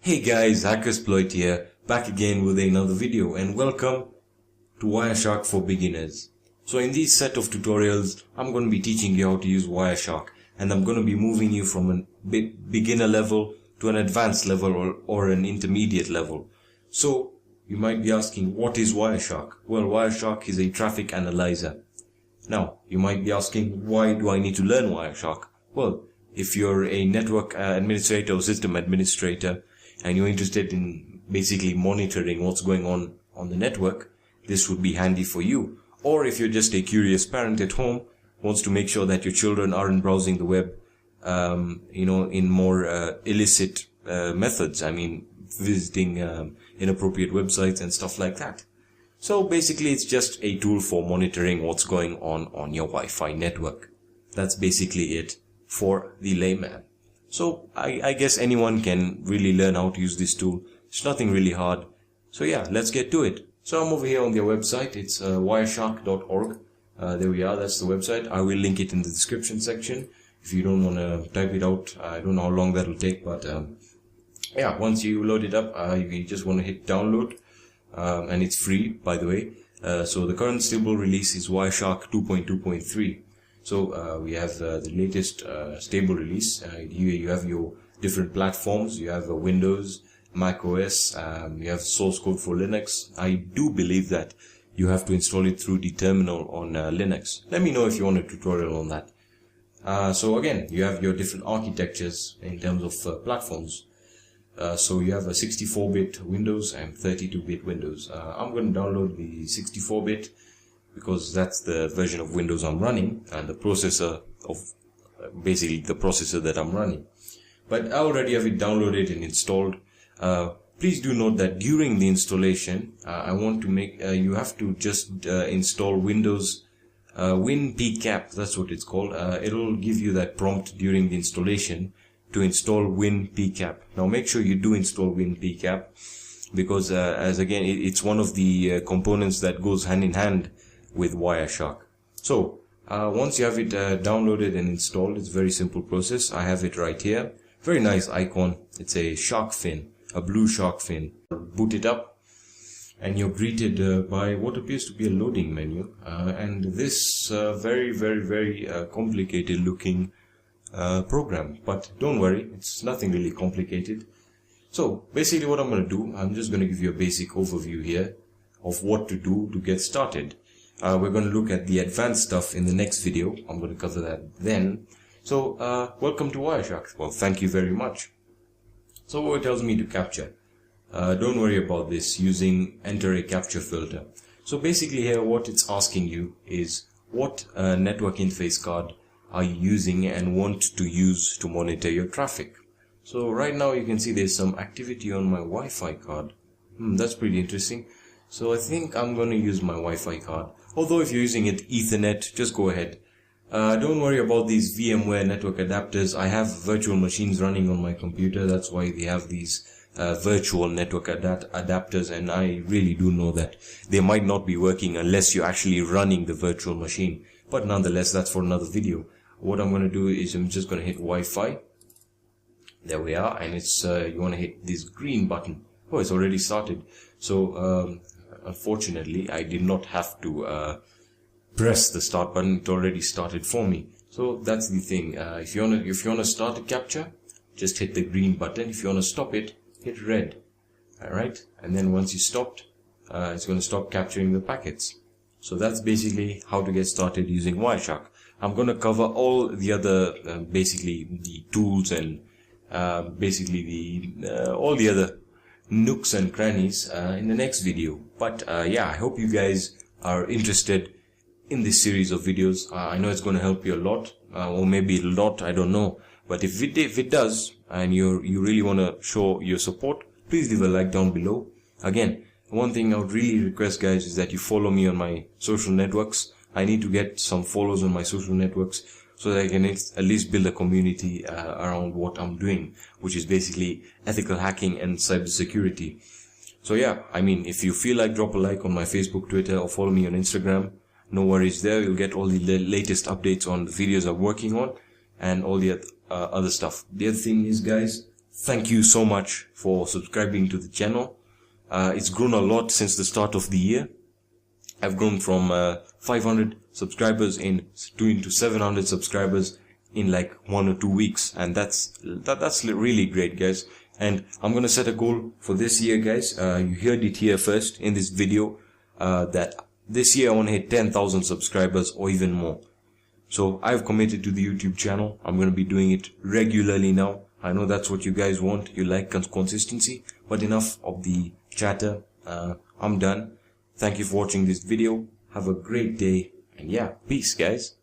Hey guys, Hackersploit here, back again with another video, and welcome to Wireshark for beginners. So in this set of tutorials, I'm going to be teaching you how to use Wireshark, and I'm going to be moving you from a beginner level to an advanced level or an intermediate level. So you might be asking, what is Wireshark? Well, Wireshark is a traffic analyzer. Now, you might be asking, why do I need to learn Wireshark? Well, if you're a network administrator or system administrator, and you're interested in basically monitoring what's going on the network, this would be handy for you. Or if you're just a curious parent at home, wants to make sure that your children aren't browsing the web, in more illicit methods. I mean, visiting inappropriate websites and stuff like that. So basically, it's just a tool for monitoring what's going on your Wi-Fi network. That's basically it for the layman. So I guess anyone can really learn how to use this tool. It's nothing really hard. So yeah, let's get to it. So I'm over here on their website. It's wireshark.org. There we are. That's the website. I will link it in the description section. If you don't want to type it out, I don't know how long that will take, but yeah, once you load it up, you just want to hit download, and it's free, by the way. So the current stable release is Wireshark 2.2.3. So we have the latest stable release. Here you have your different platforms. You have Windows, Mac OS, you have source code for Linux. I do believe that you have to install it through the terminal on Linux. Let me know if you want a tutorial on that. So again, you have your different architectures in terms of platforms. So you have a 64-bit Windows and 32-bit Windows. I'm going to download the 64-bit because that's the version of Windows I'm running, and the processor of basically the processor that I'm running. But I already have it downloaded and installed. Please do note that during the installation, I want to make you have to just install Windows WinPCAP. That's what it's called. It'll give you that prompt during the installation to install WinPCAP. Now make sure you do install WinPCAP, because as again, it's one of the components that goes hand in hand with Wireshark. So once you have it downloaded and installed, it's a very simple process. I have it right here. Very nice icon. It's a shark fin, a blue shark fin. Boot it up, and you're greeted by what appears to be a loading menu, and this very complicated looking program. But don't worry, it's nothing really complicated. So basically what I'm going to do, I'm just going to give you a basic overview here of what to do to get started. We're going to look at the advanced stuff in the next video. I'm going to cover that then. So welcome to Wireshark. Well, thank you very much. So what it tells me to capture, don't worry about this, using enter a capture filter. So basically here what it's asking you is what network interface card are you using and want to use to monitor your traffic. So right now you can see there's some activity on my Wi-Fi card. That's pretty interesting. So I think I'm going to use my Wi-Fi card. Although if you're using it Ethernet, just go ahead. Don't worry about these VMware network adapters. I have virtual machines running on my computer. That's why they have these virtual network adapters, and I really do know that they might not be working unless you're actually running the virtual machine. But nonetheless, that's for another video. What I'm going to do is I'm just going to hit Wi-Fi. There we are, and it's you want to hit this green button. Oh, it's already started. So unfortunately, I did not have to press the start button. It already started for me. So that's the thing. If you wanna start a capture, just hit the green button. If you wanna stop it, hit red. All right, and then once you stopped, it's going to stop capturing the packets. So that's basically how to get started using Wireshark. I'm going to cover all the other basically the tools and basically the all the other nooks and crannies in the next video. But yeah, I hope you guys are interested in this series of videos. I know it's going to help you a lot, or maybe a lot, I don't know. But if it does, and you really want to show your support, please leave a like down below. Again, one thing I would really request, guys, is that you follow me on my social networks. I need to get some follows on my social networks so that I can at least build a community around what I'm doing, which is basically ethical hacking and cybersecurity. So yeah, I mean, if you feel like, drop a like on my Facebook, Twitter, or follow me on Instagram. No worries there. You'll get all the latest updates on the videos I'm working on and all the other stuff. The other thing is, guys, thank you so much for subscribing to the channel. It's grown a lot since the start of the year. I've grown from 500 subscribers into 700 subscribers in like 1 or 2 weeks, and that's really great, guys. And I'm gonna set a goal for this year, guys. You heard it here first in this video, that this year I want to hit 10,000 subscribers or even more. So I've committed to the YouTube channel. I'm gonna be doing it regularly now. I know that's what you guys want. You like consistency. But enough of the chatter. I'm done. Thank you for watching this video. Have a great day. And yeah, peace, guys.